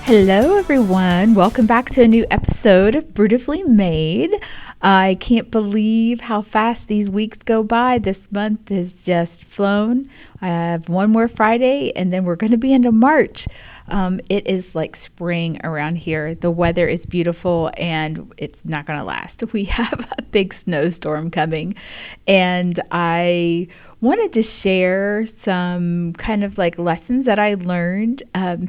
Hello, everyone. Welcome back to a new episode of Brewtifully Made. I can't believe how fast these weeks go by. This month has just flown. I have one more Friday, and then we're going to be into March. It is like spring around here. The weather is beautiful, and it's not going to last. We have a big snowstorm coming, and I wanted to share some kind of like lessons that I learned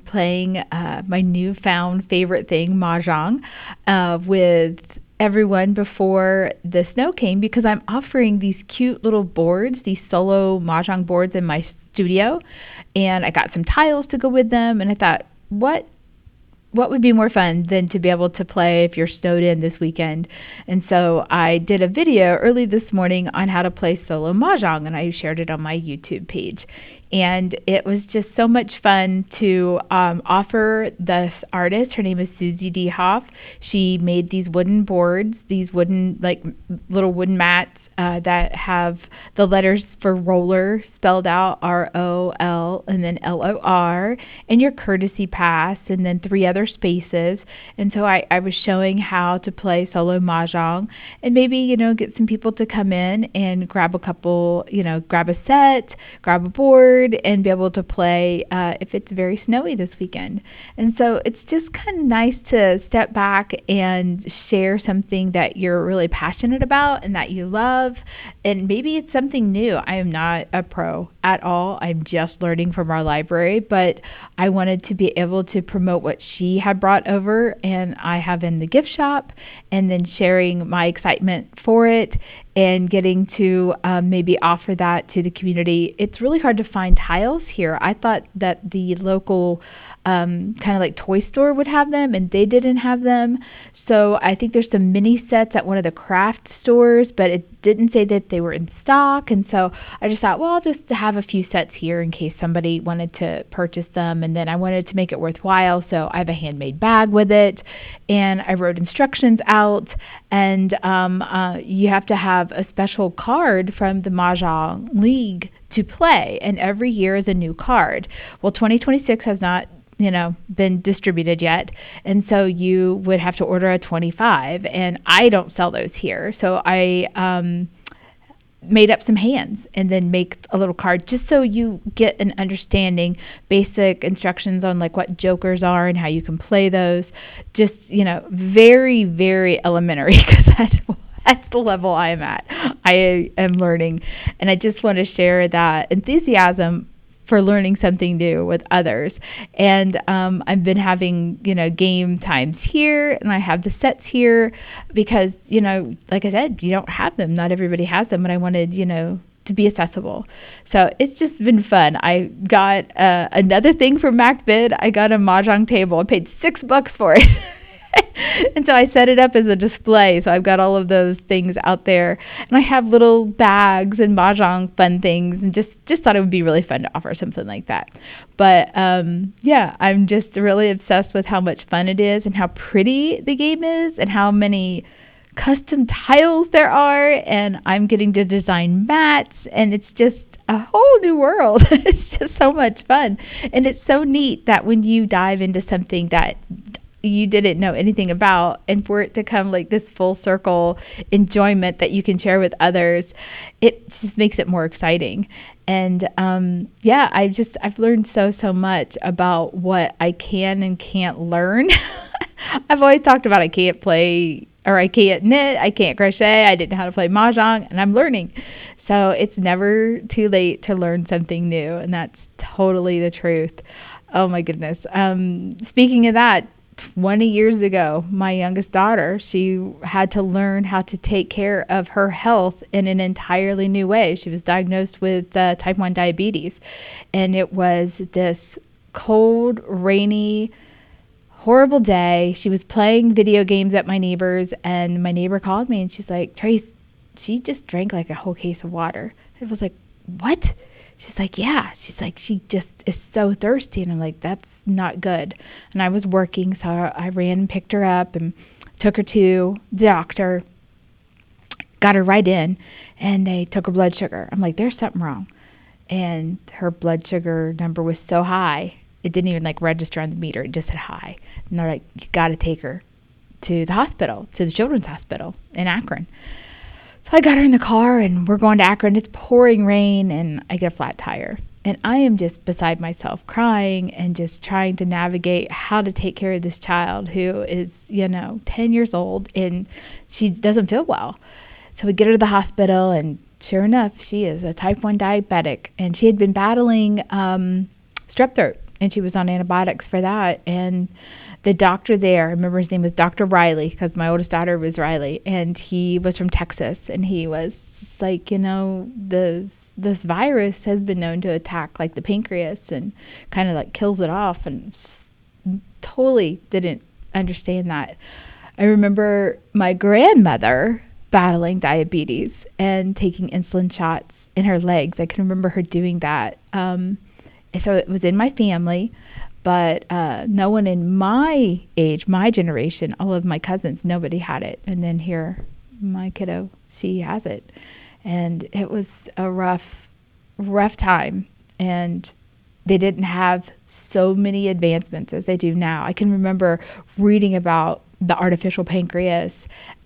playing my newfound favorite thing, Mahjong, with everyone before the snow came, because I'm offering these cute little boards, these solo Mahjong boards in my studio, and I got some tiles to go with them, and I thought, what would be more fun than to be able to play if you're snowed in this weekend? And so I did a video early this morning on how to play solo Mahjong, and I shared it on my YouTube page. And it was just so much fun to offer this artist. Her name is Susie D. Hoff. She made these wooden boards, these wooden, like little wooden mats that have the letters for roller spelled out, ROL, and then LOR, and your courtesy pass, and then 3 other spaces. And so I was showing how to play solo Mahjong, and maybe, get some people to come in and grab a couple, grab a set, grab a board, and be able to play if it's very snowy this weekend. And so it's just kind of nice to step back and share something that you're really passionate about and that you love. And maybe it's something new. I am not a pro at all. I'm just learning from our library, but I wanted to be able to promote what she had brought over and I have in the gift shop, and then sharing my excitement for it and getting to maybe offer that to the community. It's really hard to find tiles here. I thought that the local kind of like toy store would have them, and they didn't have them. So I think there's some mini sets at one of the craft stores, but it didn't say that they were in stock. And so I just thought, well, I'll just have a few sets here in case somebody wanted to purchase them. And then I wanted to make it worthwhile, so I have a handmade bag with it, and I wrote instructions out. And you have to have a special card from the Mahjong League to play, and every year is a new card. Well, 2026 has not been distributed yet, and so you would have to order a 25, and I don't sell those here, so I made up some hands and then make a little card just so you get an understanding, basic instructions on like what jokers are and how you can play those, just very, very elementary, because that's the level I am at. I am learning, and I just want to share that enthusiasm for learning something new with others. And I've been having, game times here, and I have the sets here because, like I said, you don't have them. Not everybody has them, and I wanted, to be accessible. So it's just been fun. I got another thing from MacBid. I got a Mahjong table. I paid $6 for it. And so I set it up as a display. So I've got all of those things out there, and I have little bags and Mahjong fun things, and just thought it would be really fun to offer something like that. But I'm just really obsessed with how much fun it is and how pretty the game is and how many custom tiles there are, and I'm getting to design mats, and it's just a whole new world. It's just so much fun, and it's so neat that when you dive into something that you didn't know anything about, and for it to come like this full circle enjoyment that you can share with others, it just makes it more exciting. And I've learned so much about what I can and can't learn. I've always talked about I can't play, or I can't knit, I can't crochet, I didn't know how to play Mahjong, and I'm learning. So it's never too late to learn something new, and that's totally the truth. Oh my goodness. Speaking of that, 20 years ago, my youngest daughter, she had to learn how to take care of her health in an entirely new way. She was diagnosed with type 1 diabetes, and it was this cold, rainy, horrible day. She was playing video games at my neighbor's, and my neighbor called me, and she's like, Trace, she just drank like a whole case of water. I was like, what? She's like, yeah. She's like, she just is so thirsty. And I'm like, that's not good. And I was working, so I ran and picked her up and took her to the doctor, got her right in, and they took her blood sugar. I'm like, there's something wrong. And her blood sugar number was so high it didn't even like register on the meter. It just said high. And they're like, you got to take her to the hospital, to the children's hospital in Akron. So I got her in the car, and we're going to Akron. It's pouring rain, and I get a flat tire. And I am just beside myself, crying and just trying to navigate how to take care of this child who is, 10 years old, and she doesn't feel well. So we get her to the hospital, and sure enough, she is a type 1 diabetic. And she had been battling strep throat, and she was on antibiotics for that. And the doctor there, I remember his name was Dr. Riley, because my oldest daughter was Riley, and he was from Texas, and he was like, this virus has been known to attack like the pancreas and kind of like kills it off, and totally didn't understand that. I remember my grandmother battling diabetes and taking insulin shots in her legs. I can remember her doing that. So it was in my family, but no one in my age, my generation, all of my cousins, nobody had it. And then here, my kiddo, she has it. And it was a rough time. And they didn't have so many advancements as they do now. I can remember reading about the artificial pancreas,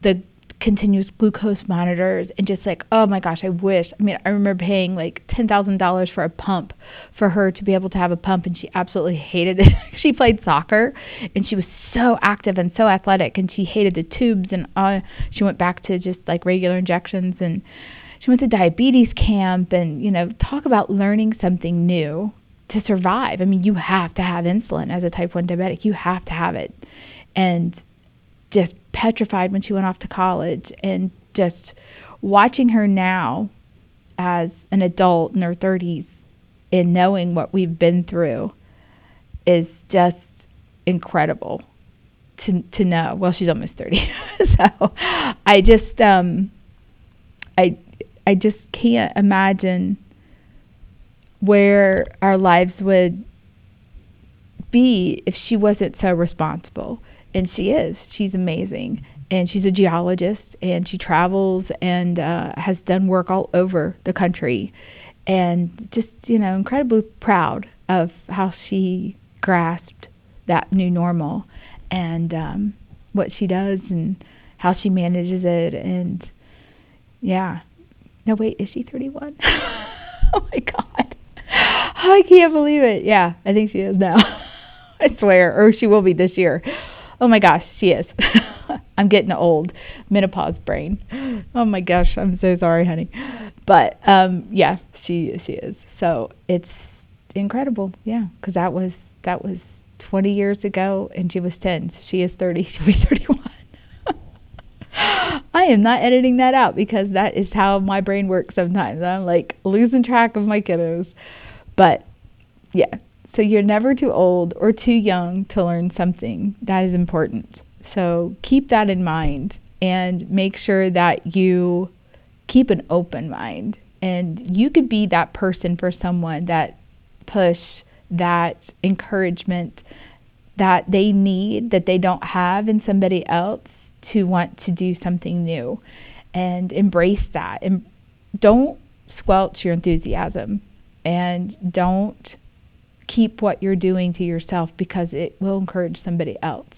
the continuous glucose monitors, and just like, oh my gosh, I remember paying like $10,000 for a pump for her to be able to have a pump, and she absolutely hated it. She played soccer, and she was so active and so athletic, and she hated the tubes, and she went back to just like regular injections, and she went to diabetes camp, and talk about learning something new to survive. I mean, you have to have insulin as a type 1 diabetic. You have to have it. And just petrified when she went off to college, and just watching her now as an adult in her 30s and knowing what we've been through is just incredible to know. Well, she's almost 30. So I just can't imagine where our lives would be if she wasn't so responsible. And she is. She's amazing. And she's a geologist, and she travels and has done work all over the country. And just, incredibly proud of how she grasped that new normal and what she does and how she manages it. And, yeah. No, wait, is she 31? Oh, my God. I can't believe it. Yeah, I think she is now. I swear. Or she will be this year. Oh my gosh, she is. I'm getting old. Menopause brain. Oh my gosh, I'm so sorry, honey. But yeah, she is. So it's incredible, yeah, because that was 20 years ago, and she was 10. So she is 30. She'll be 31. I am not editing that out, because that is how my brain works sometimes. I'm like losing track of my kiddos. But yeah. So you're never too old or too young to learn something that is important. So keep that in mind, and make sure that you keep an open mind. And you could be that person for someone, that push, that encouragement that they need, that they don't have in somebody else, to want to do something new. And embrace that. And don't squelch your enthusiasm. And don't keep what you're doing to yourself, because it will encourage somebody else.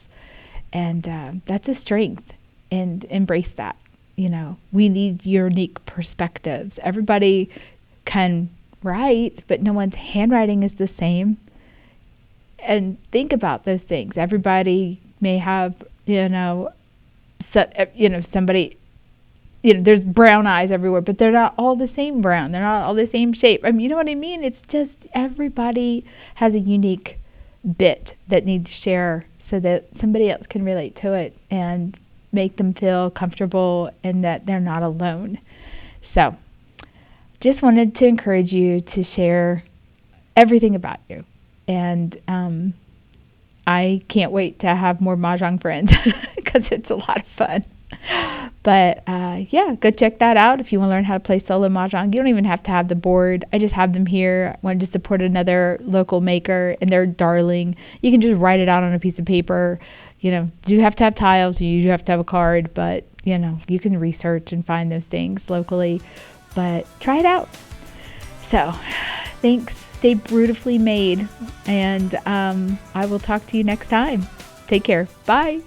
And that's a strength, and embrace that. We need unique perspectives. Everybody can write, but no one's handwriting is the same. And think about those things. Everybody may have, somebody, there's brown eyes everywhere, but they're not all the same brown. They're not all the same shape. I mean, you know what I mean? It's just everybody has a unique bit that needs to share, so that somebody else can relate to it and make them feel comfortable and that they're not alone. So just wanted to encourage you to share everything about you. And I can't wait to have more Mahjong friends, because it's a lot of fun. But yeah, go check that out if you want to learn how to play solo Mahjong. You don't even have to have the board. I just have them here. I wanted to support another local maker, and they're darling. You can just write it out on a piece of paper. You do have to have tiles. You do have to have a card, but you can research and find those things locally. But try it out. So thanks stay beautifully made. And I will talk to you next time. Take care. Bye.